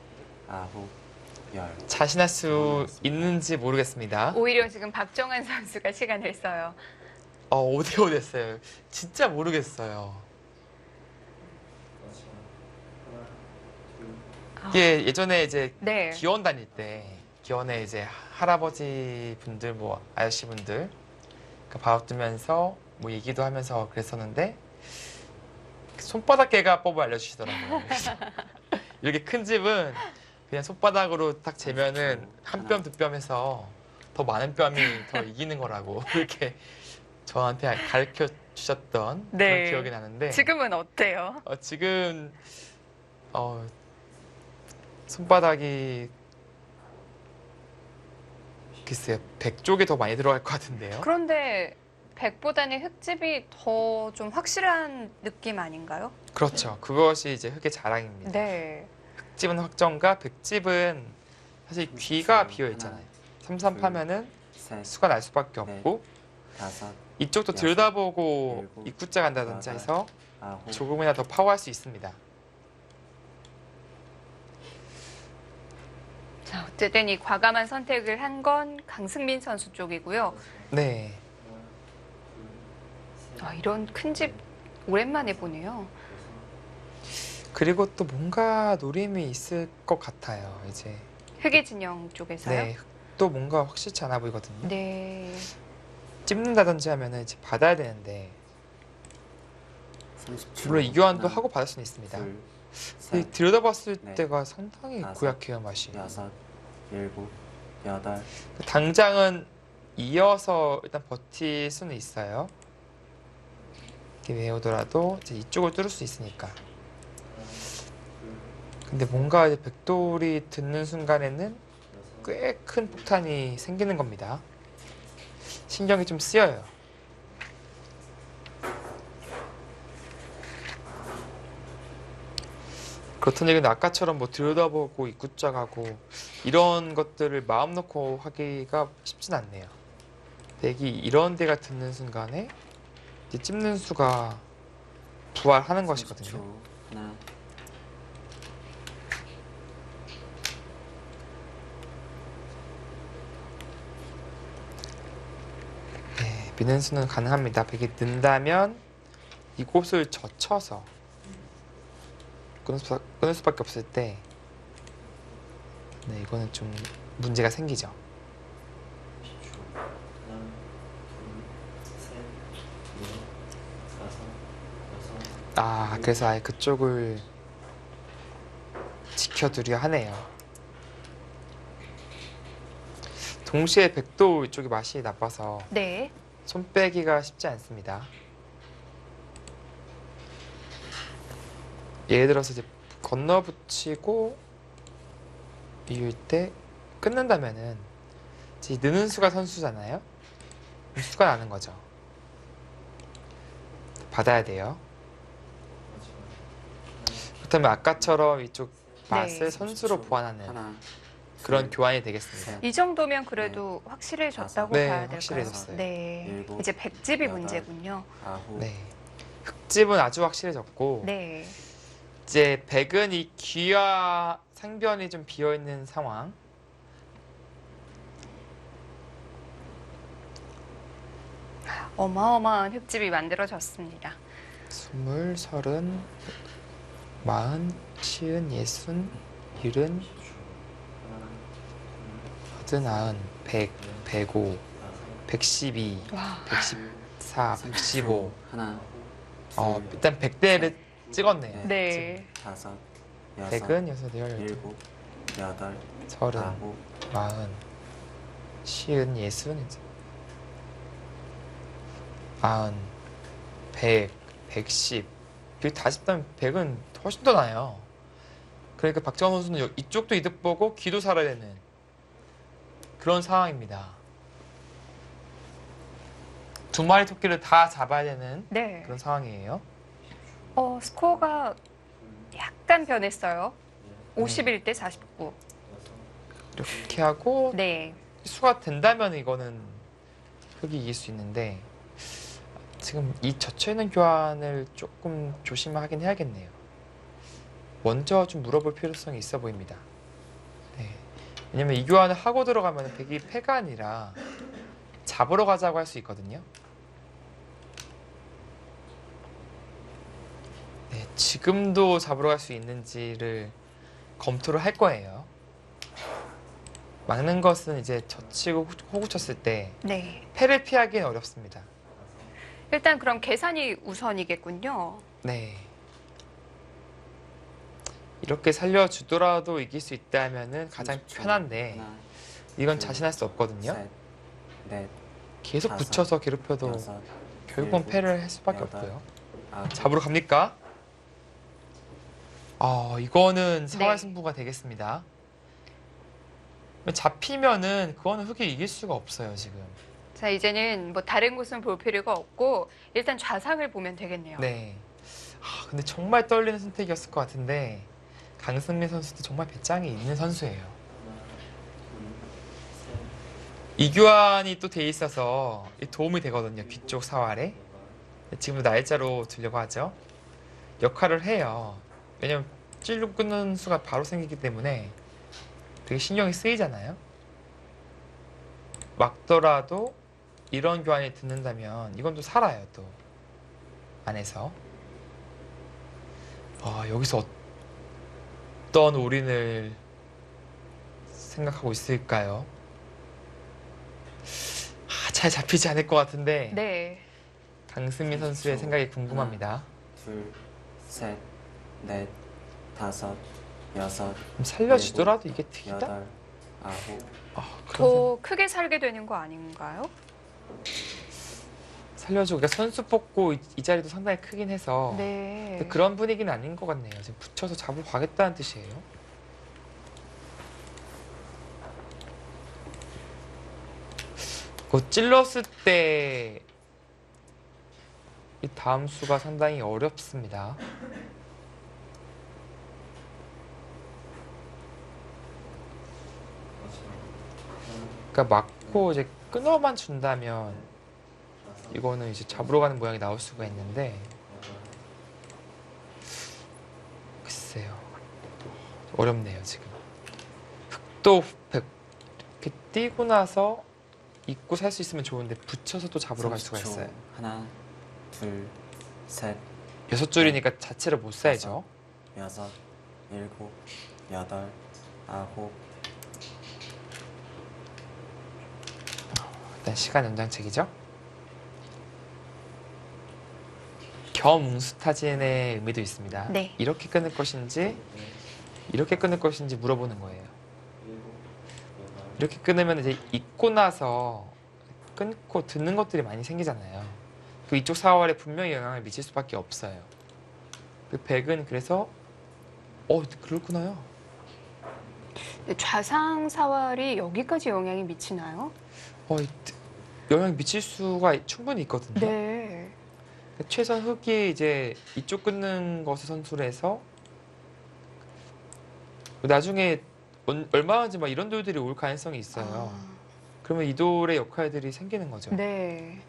아홉, 열. 자신할 수 있는지 모르겠습니다. 오히려 지금 박정환 선수가 시간을 써요. 5대5 됐어요. 진짜 모르겠어요. 이게 예전에 이제 네. 기원 다닐 때 기원에 이제 할아버지 분들 뭐 아저씨 분들 밥 두면서 뭐 얘기도 하면서 그랬었는데 손바닥 깨가법을 알려주시더라고요. 그래서 이렇게 큰 집은 그냥 손바닥으로 딱 재면은 한 뼘 두 뼘에서 더 많은 뼘이 더 이기는 거라고 그렇게 저한테 가르쳐 주셨던 네. 그런 기억이 나는데 지금은 어때요? 지금 손바닥이 글쎄요 100 쪽에 더 많이 들어갈 것 같은데요. 그런데 100보다는 흙집이 더 좀 확실한 느낌 아닌가요? 그렇죠. 그것이 이제 흙의 자랑입니다. 네. 흙집은 확정과 100집은 사실 귀가 비어 있잖아요. 3-3 파면은 셋, 수가 날 수밖에 없고 다섯, 이쪽도 여섯, 들여다보고 일곱, 입구자 간다든지 여덟, 해서 아홉, 조금이나 더 파워할 수 있습니다. 자, 어쨌든 이 과감한 선택을 한 건 강승민 선수 쪽이고요. 네. 이런 큰 집 오랜만에 보네요. 그리고 또 뭔가 노림이 있을 것 같아요. 이제 흙의 진영 쪽에서요. 네, 또 뭔가 확실치 않아 보이거든요. 네. 찝는다든지 하면은 이제 받아야 되는데 30초. 물론 이 교환도 하나, 하고 받을 수는 있습니다. 둘, 이 셋, 들여다봤을 넷, 때가 상당히 다섯, 고약해요 맛이. 여섯, 일곱, 여덟, 당장은 이어서 일단 버틸 수는 있어요. 이렇게 외우더라도 이제 이쪽을 뚫을 수 있으니까. 근데 뭔가 이제 백돌이 듣는 순간에는 꽤 큰 폭탄이 생기는 겁니다. 신경이 좀 쓰여요. 그렇던 얘기는 아까처럼 뭐 들여다보고 입구자 가고 이런 것들을 마음 놓고 하기가 쉽진 않네요. 백이 이런 데가 듣는 순간에 이제 찝는 수가 부활하는 것이거든요. 30초. 하나, 네, 미는 수는 가능합니다. 백이 는다면 이곳을 젖혀서 끊을 수밖에 없을 때 네, 이거는 좀 문제가 생기죠. 10초. 하나, 둘, 셋, 넷, 다섯, 여섯, 그래서 아예 그쪽을 지켜두려 하네요. 동시에 백도 이쪽이 맛이 나빠서 네. 손 빼기가 쉽지 않습니다. 예를 들어서 이제 건너붙이고 이을 때 끊는다면은 이제 느는 수가 선수잖아요. 수가 나는 거죠. 받아야 돼요. 그렇다면 아까처럼 이쪽 맛을 네. 선수로 보완하는 하나, 그런 둘, 교환이 되겠습니다. 셋, 이 정도면 그래도 확실해졌다고 네, 봐야 될까요? 확실해졌어요. 네. 일곱, 이제 백집이 여덟, 문제군요. 아홉, 네. 흑집은 아주 확실해졌고 네. 이제 백은 이 귀와 상변이 좀 비어 있는 상황. 어마어마한 흙집이 만들어졌습니다. 20, 30, 40, 50, 60, 70, 80, 90, 100, 105, 112, 와. 114, 115. 하나, 일단 100대를 찍었네요. 네. 다섯, 여섯, 100은 6, 8, 일곱, 여덟, 30, 아홉, 40, 50, 60, 90, 100, 110. 이렇게 다 집다면 100은 훨씬 더 나아요. 그러니까 박정원 선수는 이쪽도 이득 보고 귀도 살아야 되는 그런 상황입니다. 두 마리 토끼를 다 잡아야 되는 네. 그런 상황이에요. 스코어가 약간 변했어요. 51대 49. 이렇게 하고 네. 수가 된다면 이거는 흑이 이길 수 있는데 지금 이 젖혀있는 교환을 조금 조심하긴 해야겠네요. 먼저 좀 물어볼 필요성이 있어 보입니다. 네. 왜냐면 이 교환을 하고 들어가면 백이 패가 아니라 잡으러 가자고 할 수 있거든요. 네, 지금도 잡으러 갈 수 있는지를 검토를 할 거예요. 막는 것은 이제 젖히고 호구 쳤을 때 네. 패를 피하기는 어렵습니다. 일단 그럼 계산이 우선이겠군요. 네. 이렇게 살려주더라도 이길 수 있다면은 가장 30초. 편한데 하나, 이건 둘, 자신할 수 없거든요. 셋, 넷, 계속 다섯, 붙여서 괴롭혀도 여섯, 결국은 일곱, 패를 할 수밖에 여덟, 없고요. 아홉, 잡으러 갑니까? 이거는 사활 네. 승부가 되겠습니다. 잡히면은 그거는 흑이 이길 수가 없어요, 지금. 자, 이제는 뭐 다른 곳은 볼 필요가 없고 일단 좌상을 보면 되겠네요. 네. 근데 정말 떨리는 선택이었을 것 같은데 강승민 선수도 정말 배짱이 있는 선수예요. 이교환이 또 돼 있어서 도움이 되거든요. 뒤쪽 사활에. 지금도 날짜로 두려고 하죠. 역할을 해요. 왜냐면 찔로 끊는 수가 바로 생기기 때문에 되게 신경이 쓰이잖아요. 막더라도 이런 교환이 듣는다면 이건 또 살아요. 또 안에서. 여기서 어떤 올인을 생각하고 있을까요? 잘 잡히지 않을 것 같은데 네. 강승민 선수의 생각이 궁금합니다. 둘, 셋, 넷, 다섯, 여섯, 그럼 살려주더라도 이게 득이다? 여덟, 아홉, 더 크게 살게 되는 거 아닌가요? 살려주고 그러니까 선수 뽑고 이 자리도 상당히 크긴 해서 네. 근데 그런 분위기는 아닌 것 같네요. 지금 붙여서 잡으러 가겠다는 뜻이에요. 찔렀을 때 이 다음 수가 상당히 어렵습니다. 그러니까 맞고 이제 끊어만 준다면 이거는 이제 잡으러 가는 모양이 나올 수가 있는데 글쎄요. 어렵네요, 지금. 흑도 이렇게 뛰고 나서 입고 살 수 있으면 좋은데 붙여서 또 잡으러 갈 수가 30초. 있어요. 하나, 둘, 셋, 6줄이니까 자체를 못 사야죠. 여섯, 일곱, 여덟, 아홉, 일단 시간 연장책이죠. 겸 웅수타진의 의미도 있습니다. 네. 이렇게 끊을 것인지 이렇게 끊을 것인지 물어보는 거예요. 일곱, 여덟, 이렇게 끊으면 이제 잊고 나서 끊고 듣는 것들이 많이 생기잖아요. 그 이쪽 사활에 분명히 영향을 미칠 수밖에 없어요. 그 백은 그래서 그렇구나요. 좌상 사활이 여기까지 영향이 미치나요? 영향 미칠 수가 충분히 있거든요. 네. 최선 흑이 이제 이쪽 끊는 것을 선수로 해서 나중에 얼마든지 막 이런 돌들이 올 가능성이 있어요. 그러면 이 돌의 역할들이 생기는 거죠. 네.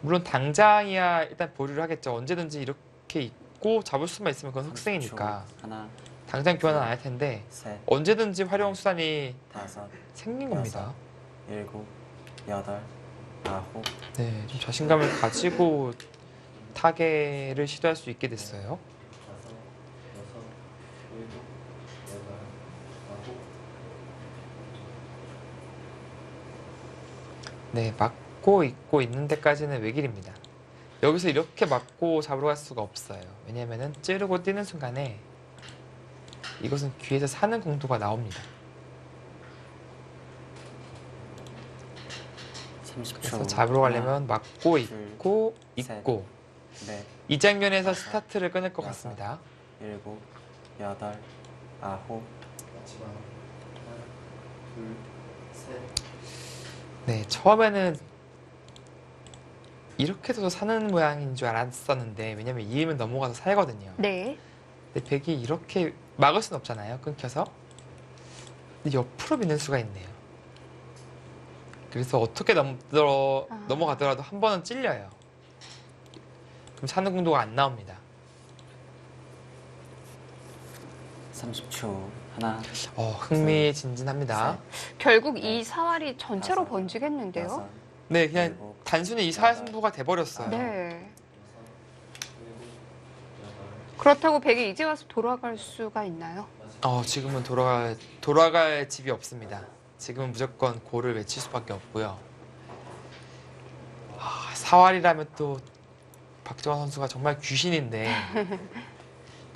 물론 당장이야 일단 보류를 하겠죠. 언제든지 이렇게 있고 잡을 수만 있으면 그건 30초. 흑생이니까 하나, 당장 교환은 안 할 텐데 셋, 언제든지 활용 수단이 다섯, 생긴 겁니다. 일곱, 여덟, 아홉, 네, 좀 자신감을 가지고 타개를 시도할 수 있게 됐어요. 다섯, 여섯, 일곱, 여덟, 아홉. 네, 막고 있고 있는 데까지는 외길입니다. 여기서 이렇게 막고 잡으러 갈 수가 없어요. 왜냐면은 찌르고 뛰는 순간에 이것은 귀에서 사는 공도가 나옵니다. 30초. 그래서 잡으러 가려면 막고 있고 셋, 있고 넷, 이 장면에서 스타트를 끊을 것 같습니다. 일곱, 여덟, 아홉, 마지막 하나, 둘, 셋. 네, 처음에는 이렇게 둬서 사는 모양인 줄 알았었는데 왜냐면 이으면 넘어가서 살거든요. 네. 근데 백이 이렇게 막을 순 없잖아요. 끊겨서. 근데 옆으로 미는 수가 있네요. 그래서 어떻게 넘어가더라도 한 번은 찔려요. 그럼 사는 공도가 안 나옵니다. 30초. 하나, 흥미진진합니다. 결국 이 사활이 전체로 다섯, 번지겠는데요? 여섯, 네, 그냥 일곱, 단순히 이 사활승부가 돼버렸어요. 네. 여섯, 일곱, 여덟. 그렇다고 백이 이제 와서 돌아갈 수가 있나요? 지금은 돌아갈 집이 없습니다. 지금은 무조건 고를 외칠 수밖에 없고요. 사활이라면 또 박정환 선수가 정말 귀신인데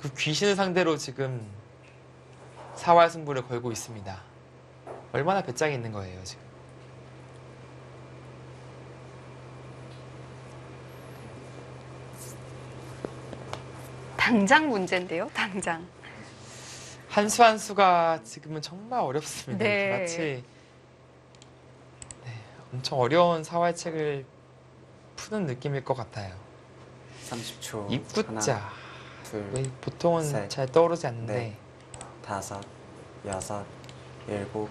그 귀신을 상대로 지금 사활 승부를 걸고 있습니다. 얼마나 배짱이 있는 거예요 지금. 당장 문제인데요, 당장. 한 수 한 수가 지금은 정말 어렵습니다. 네. 마치 엄청 어려운 사활책을 푸는 느낌일 것 같아요. 30초. 입구자. 하나, 둘, 왜 보통은 셋, 잘 떠오르지 않는데 넷, 다섯, 여섯, 일곱,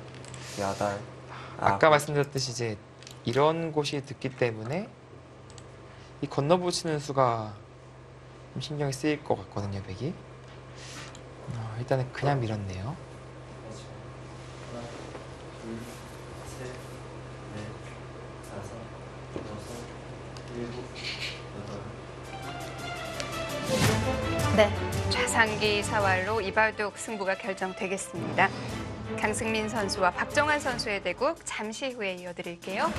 여덟, 아까 아홉, 말씀드렸듯이 이제 이런 곳이 듣기 때문에 이 건너붙이는 수가 좀 신경이 쓰일 것 같거든요, 백이. 일단은 그냥 밀었네요. 마지막 하나, 둘, 셋, 넷, 다섯, 여섯, 일곱, 여덟. 네. 좌상기 사활로 이발독 승부가 결정되겠습니다. 강승민 선수와 박정환 선수의 대국 잠시 후에 이어드릴게요.